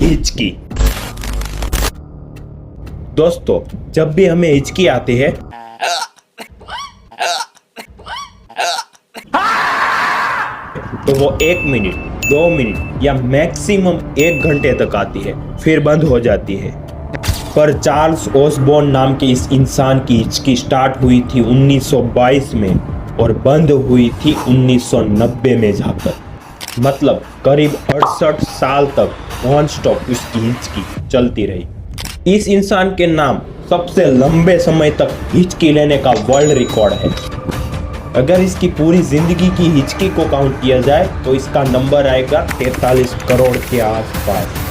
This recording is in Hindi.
हिचकी। दोस्तों, जब भी हमें हिचकी आती है तो वो 1 मिनट, 2 मिनट या मैक्सिमम 1 घंटे तक आती है, फिर बंद हो जाती है। पर चार्ल्स ऑसबॉर्न नाम के इस इंसान की हिचकी स्टार्ट हुई थी 1922 में और बंद हुई थी 1990 में जाकर। मतलब करीब 68 साल तक नॉन स्टॉप उसकी हिचकी चलती रही। इस इंसान के नाम सबसे लंबे समय तक हिचकी लेने का वर्ल्ड रिकॉर्ड है। अगर इसकी पूरी जिंदगी की हिचकी को काउंट किया जाए तो इसका नंबर आएगा 43 करोड़ के आसपास।